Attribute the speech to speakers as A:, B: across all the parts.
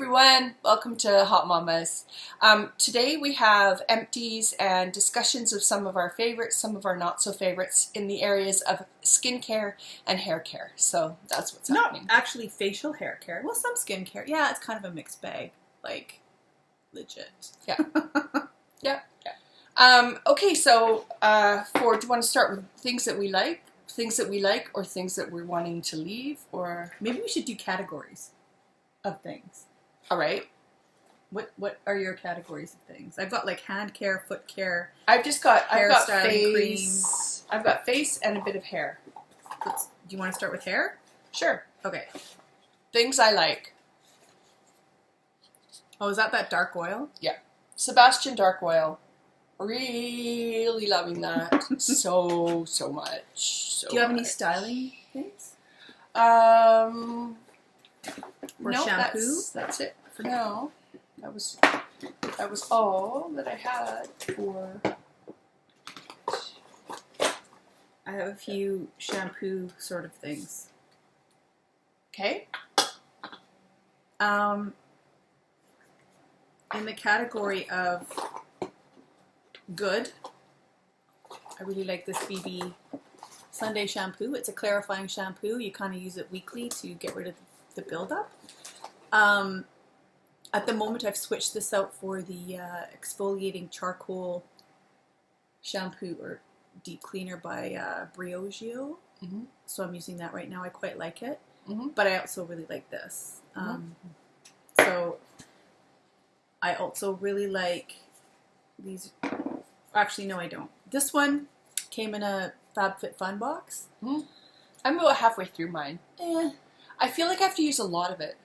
A: everyone, welcome to HauteMamas. Today we have empties and discussions of some of our favorites, some of our not so favorites in the areas of skincare and hair care. So that's what's happening.
B: Not actually facial hair care. Well, some skincare. Yeah, it's kind of a mixed bag. Like, legit.
A: Yeah. Yeah. Okay, so do you want to start with things that we like, or things that we're wanting to leave, or
B: maybe we should do categories of things.
A: All right.
B: What are your categories of things? I've got like hand care, foot care.
A: I've got
B: styling
A: face. I've got face and a bit of hair.
B: Do you want to start with hair?
A: Sure.
B: Okay.
A: Things I like.
B: Oh, is that dark oil?
A: Yeah. Sebastian Dark Oil. Really loving that so much.
B: Do you have any styling things? Or
A: no,
B: shampoo?
A: That's it for now. That was all that I had for.
B: I have a few shampoo sort of things.
A: Okay.
B: In the category of good, I really like this BB Sunday shampoo. It's a clarifying shampoo. You kind of use it weekly to get rid of the buildup. At the moment, I've switched this out for the exfoliating charcoal shampoo or deep cleaner by Briogeo.
A: Mm-hmm.
B: So I'm using that right now. I quite like it.
A: Mm-hmm.
B: But I also really like this. So I also really like these. Actually, no, I don't. This one came in a FabFitFun box.
A: Mm-hmm. I'm about halfway through mine.
B: Eh.
A: I feel like I have to use a lot of it.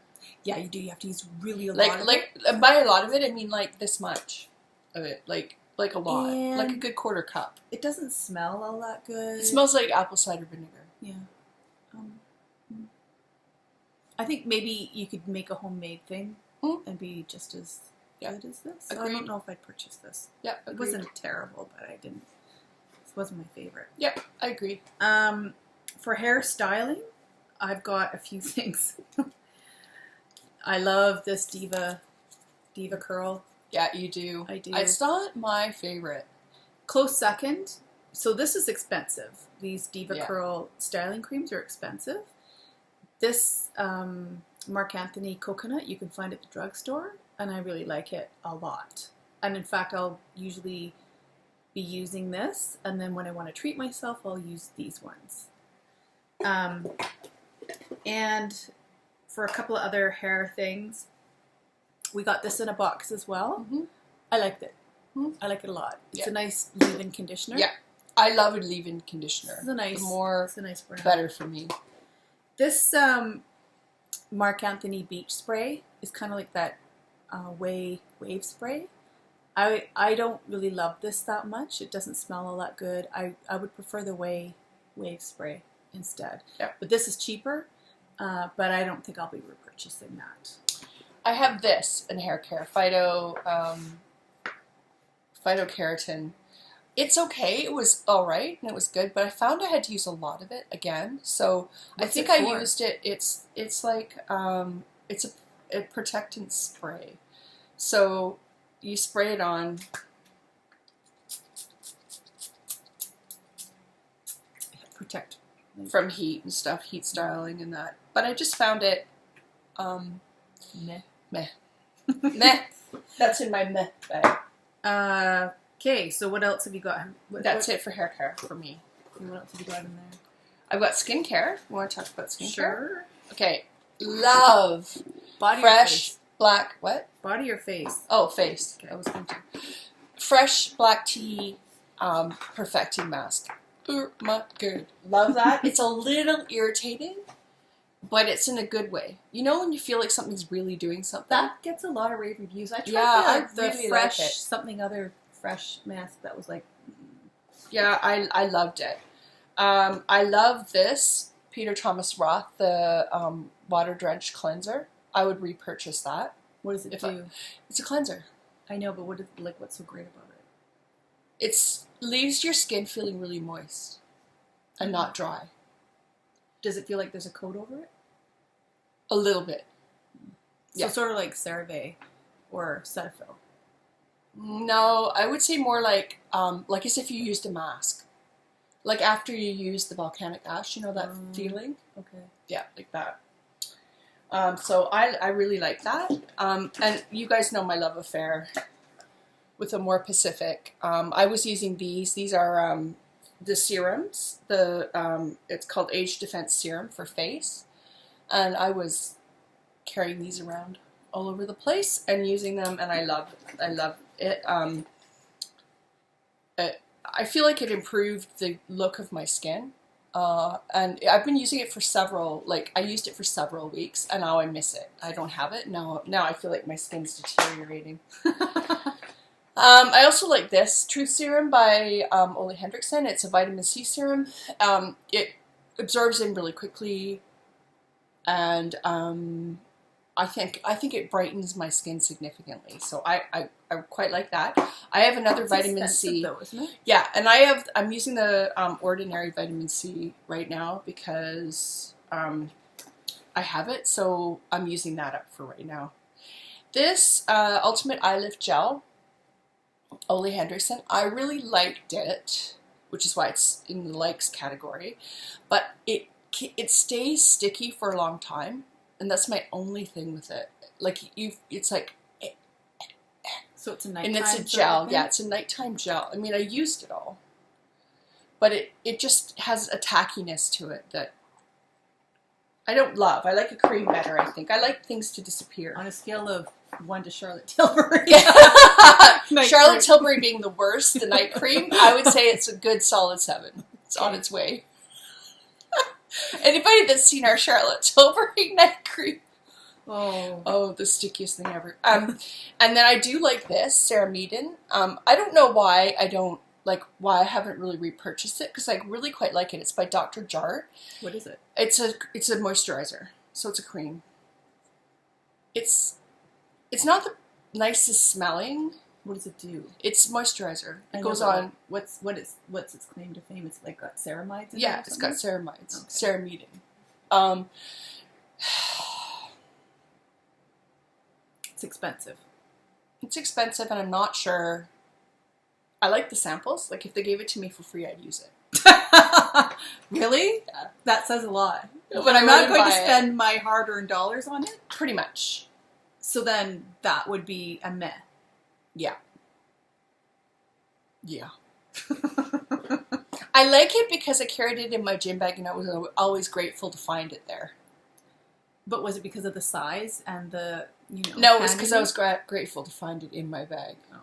B: Yeah, you do. You have to use really a lot of it.
A: By a lot of it, I mean like this much of it. Like a lot.
B: And
A: like a good quarter cup.
B: It doesn't smell all that good.
A: It smells like apple cider vinegar.
B: Yeah. I think maybe you could make a homemade thing and be just as good as this. So I don't know if I'd purchase this.
A: Yeah,
B: it wasn't terrible, but I didn't. This wasn't my favorite.
A: Yep, I agree.
B: For hair styling, I've got a few things. I love this Diva curl.
A: Yeah, you do.
B: I do.
A: It's not my favorite.
B: Close second. So this is expensive. These Diva curl styling creams are expensive. This Marc Anthony coconut you can find at the drugstore, and I really like it a lot. And in fact, I'll usually be using this, and then when I want to treat myself, I'll use these ones. And for a couple of other hair things, we got this in a box as well. Mm-hmm. I liked it. Mm-hmm. I like it a lot. It's a nice leave-in conditioner.
A: Yeah, I love a leave-in conditioner.
B: It's a nice,
A: the
B: nice brand.
A: Better for me.
B: This Marc Anthony beach spray is kind of like that wave spray. I don't really love this that much. It doesn't smell all that good. I would prefer the wave spray instead. Yeah. But this is cheaper, but I don't think I'll be repurchasing that.
A: I have this in hair care, phytokeratin. It's okay. It was all right and it was good, but I found I had to use a lot of it again. So I think I used it. It's like it's a protectant spray. So you spray it on.
B: Protect
A: from heat and stuff, heat styling and that. But I just found it meh. Meh. That's in my meh bag.
B: Okay, so what else have you got?
A: That's it for hair care for me.
B: What else have you got in there?
A: I've got skincare. You want to talk about skincare?
B: Sure.
A: Okay. Love
B: body
A: fresh black what?
B: Body or face?
A: Oh, face. Okay. I was going to. Fresh black tea perfecting mask. My good. Love that. It's a little irritating, but it's in a good way. You know when you feel like something's really doing something?
B: That gets a lot of rave reviews. I tried the
A: really
B: fresh
A: like it.
B: Something other fresh mask that was like...
A: Yeah, I loved it. I love this Peter Thomas Roth, the water drenched cleanser. I would repurchase that.
B: What does it do?
A: It's a cleanser.
B: I know, but what's so great about it?
A: It leaves your skin feeling really moist and not dry.
B: Does it feel like there's a coat over it?
A: A little bit.
B: So sort of like CeraVe or Cetaphil.
A: No, I would say more like as if you used a mask. Like after you use the volcanic ash, you know that feeling?
B: Okay.
A: Yeah, like that. So I really like that. And you guys know my love affair with a more Pacific. I was using these. These are the serums. It's called Age Defense Serum for face. And I was carrying these around all over the place and using them, and I love it. I feel like it improved the look of my skin, and I've been using it for I used it for several weeks, and now I miss it. I don't have it now. I feel like my skin's deteriorating. I also like this Truth Serum by Ole Henriksen. It's a vitamin C serum. It absorbs in really quickly, and I think it brightens my skin significantly. So I quite like that. I have another vitamin C.
B: Though, isn't it?
A: Yeah, and I'm using the ordinary vitamin C right now because I have it, so I'm using that up for right now. This Ultimate Eye Lift Gel, Ole Henriksen, I really liked it, which is why it's in the likes category, but it stays sticky for a long time. And that's my only thing with it. Like it's like,
B: so it's a nighttime.
A: and it's a gel. Yeah, it's a nighttime gel. I mean, I used it all, but it just has a tackiness to it that I don't love. I like a cream better. I think I like things to disappear.
B: On a scale of 1 to Charlotte Tilbury,
A: Charlotte Tilbury being the worst, the night cream, I would say it's a good solid 7. It's on its way. Anybody that's seen our Charlotte Tilbury night cream? Oh, the stickiest thing ever. And then I do like this Ceramidin. I don't know why I haven't really repurchased it, because I really quite like it. It's by Dr. Jart.
B: What is it?
A: It's a moisturizer, so it's a cream. It's not the nicest smelling.
B: What does it do?
A: It's moisturizer. It goes
B: on.
A: on.
B: What's its claim to fame? It's like got ceramides in it.
A: Yeah, it's got ceramides.
B: Okay.
A: Ceramidin.
B: It's expensive.
A: It's expensive, and I'm not sure. I like the samples. Like, if they gave it to me for free, I'd use it.
B: Really?
A: Yeah.
B: That says a lot.
A: But
B: I'm not going to spend my hard-earned dollars on it?
A: Pretty much.
B: So then that would be a meh.
A: Yeah. Yeah. I like it because I carried it in my gym bag, and I was always grateful to find it there.
B: But was it because of the size and the,
A: No, it was because I was grateful to find it in my bag. Oh.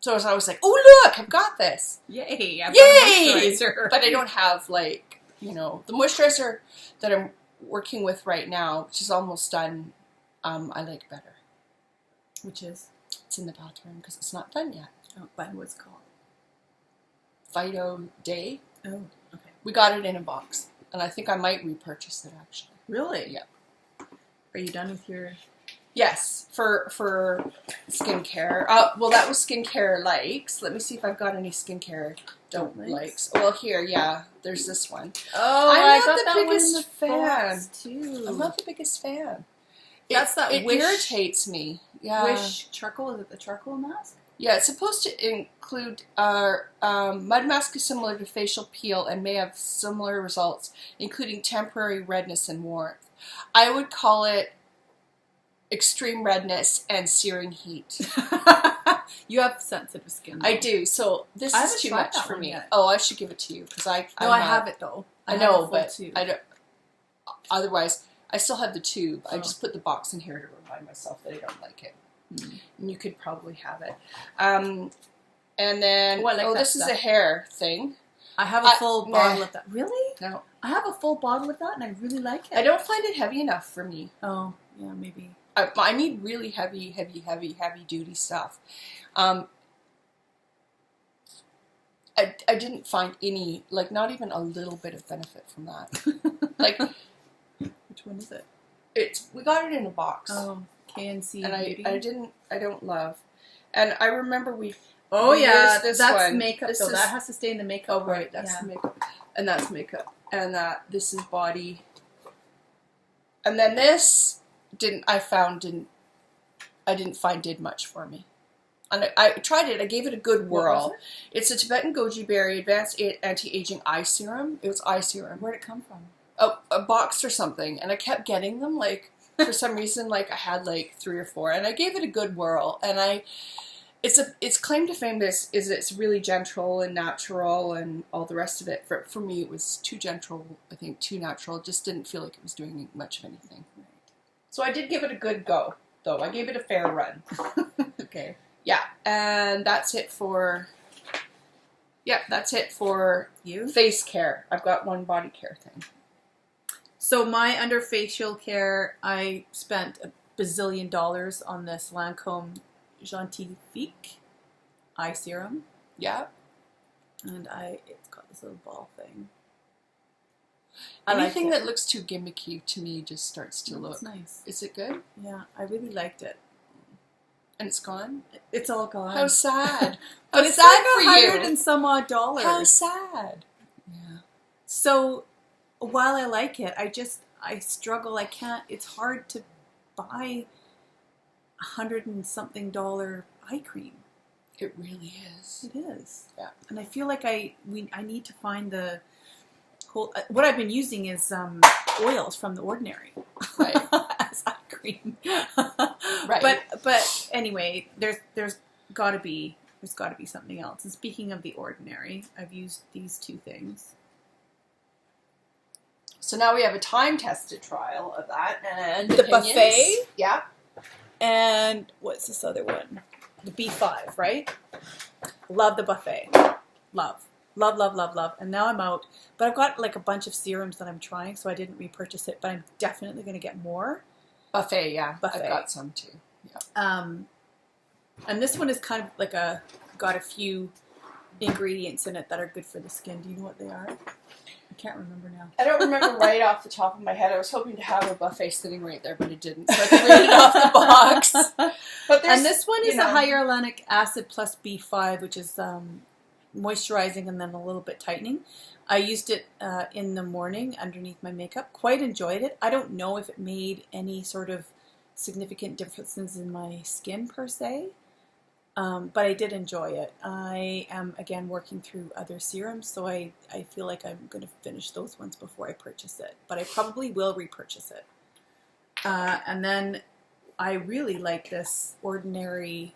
A: So I was like, oh, look, I've got this.
B: Yay. I've
A: got
B: a moisturizer.
A: But I don't have, the moisturizer that I'm working with right now, which is almost done, I like better.
B: Which is?
A: It's in the bathroom because it's not done yet.
B: Oh, but what's it called?
A: Vito Day.
B: Oh, okay.
A: We got it in a box, and I think I might repurchase it, actually.
B: Really?
A: Yeah.
B: Are you done with your...
A: Yes, for skincare. Well, that was skincare likes. Let me see if I've got any skincare don't likes. Well, here, yeah, there's this one.
B: Oh,
A: I'm
B: not
A: not
B: the biggest fan.
A: Too. I'm not the biggest fan.
B: It
A: Wish, irritates me. Yeah.
B: Wish charcoal. Is it the charcoal mask?
A: Yeah, it's supposed to include mud mask is similar to facial peel and may have similar results, including temporary redness and warmth. I would call it extreme redness and searing heat.
B: You have sensitive skin, though.
A: I do, so this is too much for me.
B: Yet.
A: Oh, I should give it to you because I
B: have it though.
A: I know, but I don't. Otherwise, I still have the tube. I just put the box in here to remind myself that I don't like it. And you could probably have it. And then this is a hair thing.
B: I have a full bottle of that. Really?
A: No.
B: I have a full bottle of that, and I really like it.
A: I don't find it heavy enough for me.
B: Oh, yeah, maybe.
A: I need really heavy duty stuff. I didn't find any, not even a little bit of benefit from that.
B: Which one is it?
A: We got it in a box.
B: Oh, KNC
A: and
B: Beauty?
A: I don't love. And I remember
B: that's
A: one.
B: Makeup. So that has to stay in the makeup.
A: Oh, right, that's makeup. And that's makeup. And this is body. And then this didn't I didn't find did much for me. And I tried it. I gave it a good whirl. It's a Tibetan goji berry advanced anti-aging eye serum. It was eye serum.
B: Where'd it come from?
A: A box or something, and I kept getting them. Like for some reason, like I had like 3 or 4, and I gave it a good whirl. And its claim to fame is it's really gentle and natural and all the rest of it. For me, it was too gentle. I think too natural. It just didn't feel like it was doing much of anything. Right. So I did give it a good go, though. I gave it a fair run.
B: Okay.
A: Yeah, and that's it for. Yeah, that's it for
B: you.
A: Face care. I've got one body care thing.
B: So my under facial care, I spent $1 bazillion on this Lancome Gentifique eye serum.
A: Yeah.
B: And it's got this little ball thing.
A: Anything that looks too gimmicky to me just starts to look.
B: It's nice.
A: Is it good?
B: Yeah, I really liked it.
A: And it's gone?
B: It's all gone.
A: How sad.
B: But it's like $100 and some odd.
A: How sad. Yeah.
B: So while I like it, I struggle. I can't. It's hard to buy $100 and something eye cream.
A: It really is.
B: It is.
A: Yeah.
B: And I feel like I need to find the whole. What I've been using is oils from The Ordinary.
A: Right.
B: As eye cream.
A: Right.
B: But anyway, there's got to be something else. And speaking of The Ordinary, I've used these 2 things.
A: So now we have a time-tested trial of that. And
B: the buffet.
A: Yeah.
B: And what's this other one? The B5, right? Love the buffet. Love. Love, love, love, love. And now I'm out. But I've got like a bunch of serums that I'm trying, so I didn't repurchase it. But I'm definitely going to get more.
A: Buffet, yeah.
B: Buffet.
A: I've got some too. Yeah.
B: And this one is kind of like got a few ingredients in it that are good for the skin. Do you know what they are? I can't remember now.
A: I don't remember right off the top of my head. I was hoping to have a buffet sitting right there, but it didn't. So I could read it off the box.
B: And this one is a hyaluronic acid plus B5, which is moisturizing and then a little bit tightening. I used it in the morning underneath my makeup. Quite enjoyed it. I don't know if it made any sort of significant differences in my skin per se. But I did enjoy it. I am, again, working through other serums, so I feel like I'm going to finish those ones before I purchase it. But I probably will repurchase it. And then I really like this Ordinary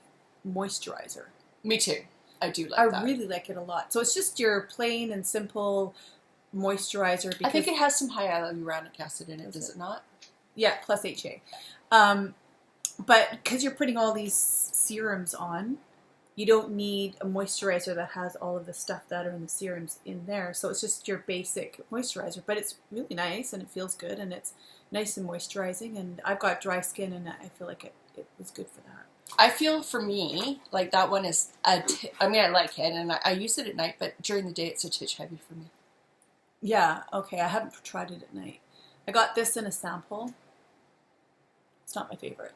B: moisturizer.
A: Me too. I do like that.
B: I really like it a lot. So it's just your plain and simple moisturizer. Because
A: I think it has some hyaluronic acid in it, does it not?
B: Yeah, plus HA. But because you're putting all these serums on, you don't need a moisturizer that has all of the stuff that are in the serums in there. So it's just your basic moisturizer. But it's really nice and it feels good and it's nice and moisturizing. And I've got dry skin and I feel like it was good for that.
A: I feel for me, like that one is, I mean, I like it and I use it at night, but during the day it's a titch heavy for me.
B: Yeah, okay. I haven't tried it at night. I got this in a sample. It's not my favorite.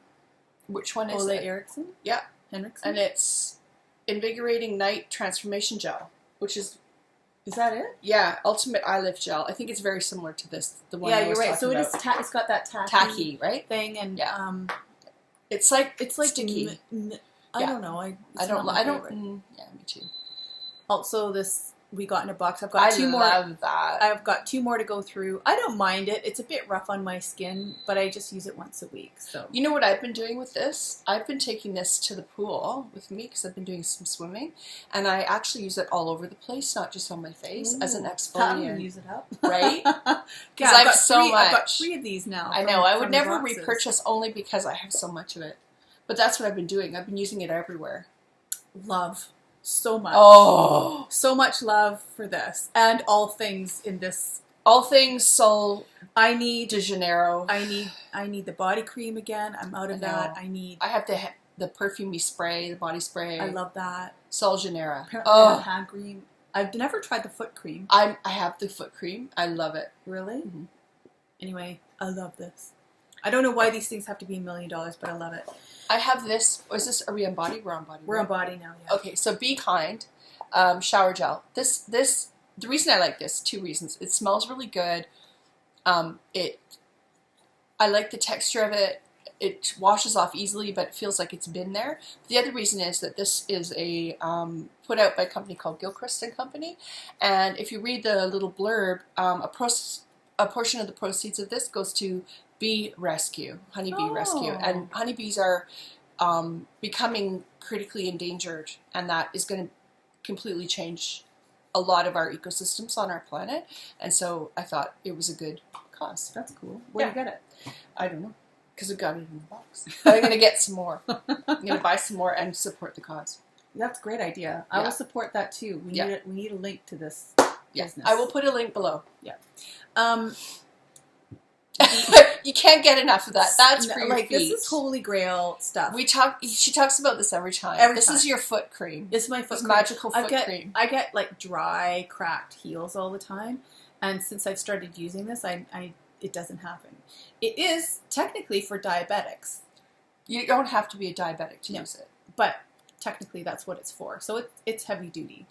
A: Which one is
B: Ole
A: it?
B: Erickson?
A: Yeah.
B: Henriksen?
A: And it's Invigorating Night Transformation Gel, which is...
B: Is that it?
A: Yeah, Ultimate Eye Lift Gel. I think it's very similar to this, the one I was
B: you're right.
A: talking
B: So
A: about.
B: it's got that
A: tacky, right?
B: thing, and
A: yeah. It's like
B: sticky. I don't know.
A: I don't. Yeah, me too.
B: Also, this we got in a box. I've got two more.
A: I love that.
B: I've got 2 more to go through. I don't mind it. It's a bit rough on my skin, but I just use it once a week. So
A: you know what I've been doing with this? I've been taking this to the pool with me because I've been doing some swimming, and I actually use it all over the place, not just on my face, as an exfoliant.
B: Use it up,
A: right? Because I have so much.
B: I've got 3 of these now.
A: I know. I would never repurchase only because I have so much of it. But that's what I've been doing. I've been using it everywhere.
B: Love. So much.
A: Oh.
B: So much love for this. And all things in this.
A: All things Sol
B: de
A: Janeiro.
B: I need the body cream again. I'm out of that.
A: I have the perfumey spray, the body spray.
B: I love that.
A: Sol Janeiro.
B: Oh. Hand cream. I've never tried the foot cream.
A: I have the foot cream. I love it.
B: Really?
A: Mm-hmm.
B: Anyway, I love this. I don't know why these things have to be $1 million, but I love it.
A: I have this. Are we on body? We're on body.
B: We're on body now, yeah.
A: Okay, so Be Kind shower gel. The reason I like this, 2 reasons. It smells really good. I like the texture of it. it washes off easily, but it feels like it's been there. The other reason is that this is a put out by a company called Gilchrist and Company, and if you read the little blurb, a portion of the proceeds of this goes to bee rescue, honeybee rescue, and honeybees are becoming critically endangered, and that is going to completely change a lot of our ecosystems on our planet. And so I thought it was a good cause.
B: That's cool. Where do you get it?
A: I don't know, because I got it in the box. But I'm going to get some more. I'm going to buy some more and support the cause.
B: That's a great idea. I will support that too. We need a link to this business.
A: I will put a link below.
B: Yeah.
A: You can't get enough of that. That's for your feet.
B: This is holy grail stuff.
A: She talks about this every time. This is your foot cream.
B: It's my foot cream.
A: Magical foot cream.
B: I get like dry, cracked heels all the time, and since I've started using this, it doesn't happen. It is technically for diabetics.
A: You don't have to be a diabetic to use it,
B: but technically that's what it's for. So it's heavy duty.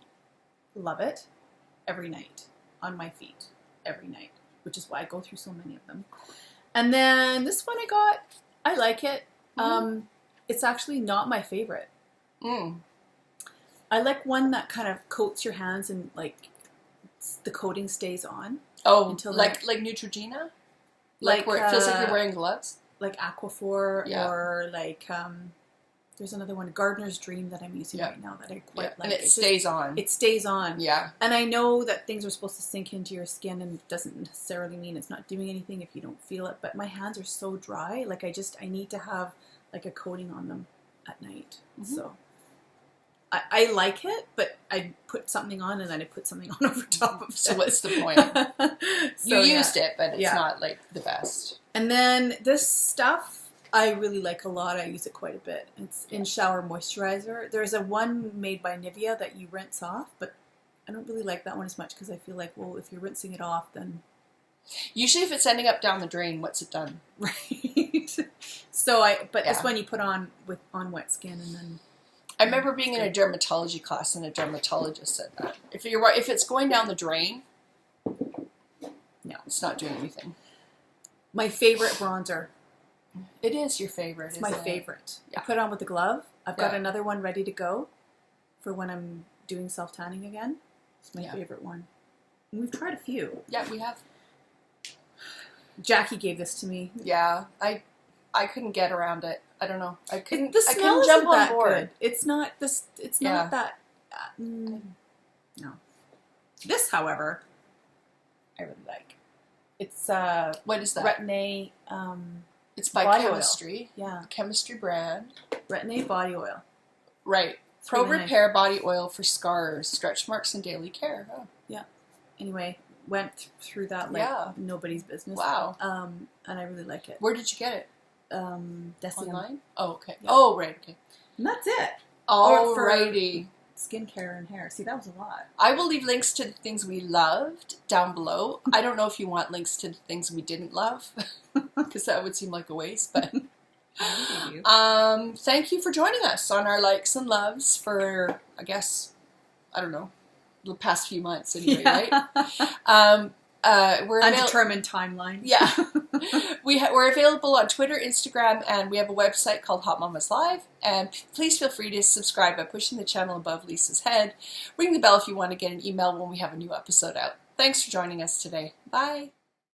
B: Love it. Every night on my feet, every night, which is why I go through so many of them. And then this one I like it. It's actually not my favorite. I like one that kind of coats your hands and like the coating stays on.
A: Oh, until like Neutrogena? Like where it feels like you're wearing gloves?
B: Like Aquaphor or like, there's another one, Gardener's Dream, that I'm using right now that I quite like.
A: And it stays on.
B: It stays on.
A: Yeah.
B: And I know that things are supposed to sink into your skin, and it doesn't necessarily mean it's not doing anything if you don't feel it. But my hands are so dry, like I need to have like a coating on them at night. So I like it, but I put something on and then I put something on over top of it.
A: So what's the point? You used it, but it's not like the best.
B: And then this stuff I really like a lot. I use it quite a bit. It's in shower moisturizer. There's a one made by Nivea that you rinse off, but I don't really like that one as much because I feel like, well, if you're rinsing it off, then...
A: Usually if it's ending up down the drain, what's it done?
B: Right. So this one you put on on wet skin and then...
A: I remember being in a dermatology class and a dermatologist said that. If it's going down the drain, no, it's not doing anything.
B: My favorite bronzer.
A: It is your favorite.
B: It's my favorite. Yeah. I put it on with the glove. I've got another one ready to go for when I'm doing self-tanning again. It's my favorite one. And we've tried a few. Yeah, we have. Jackie gave this to me. Yeah, I couldn't get around it. I don't know. I couldn't jump on board. Good. It's not this. It's not that. No. This, however, I really like. It's what is that? Retin-A. It's by body Chemistry. Oil. Yeah. Chemistry brand. Retin-A body oil. Right. Pro Repair body oil for scars, stretch marks, and daily care. Oh. Yeah. Anyway, went through that like nobody's business. Wow. And I really like it. Where did you get it? Online? Oh, okay. Yeah. Oh, right. Okay. And that's it. Alrighty. Skincare and hair. See, that was a lot. I will leave links to the things we loved down below. I don't know if you want links to the things we didn't love, because that would seem like a waste, but thank you for joining us on our likes and loves for, I guess, I don't know, the past few months anyway, right? We're undetermined timeline. Yeah. We're available on Twitter, Instagram, and we have a website called HauteMamas Live. And please feel free to subscribe by pushing the channel above Lisa's head. Ring the bell if you want to get an email when we have a new episode out. Thanks for joining us today. Bye.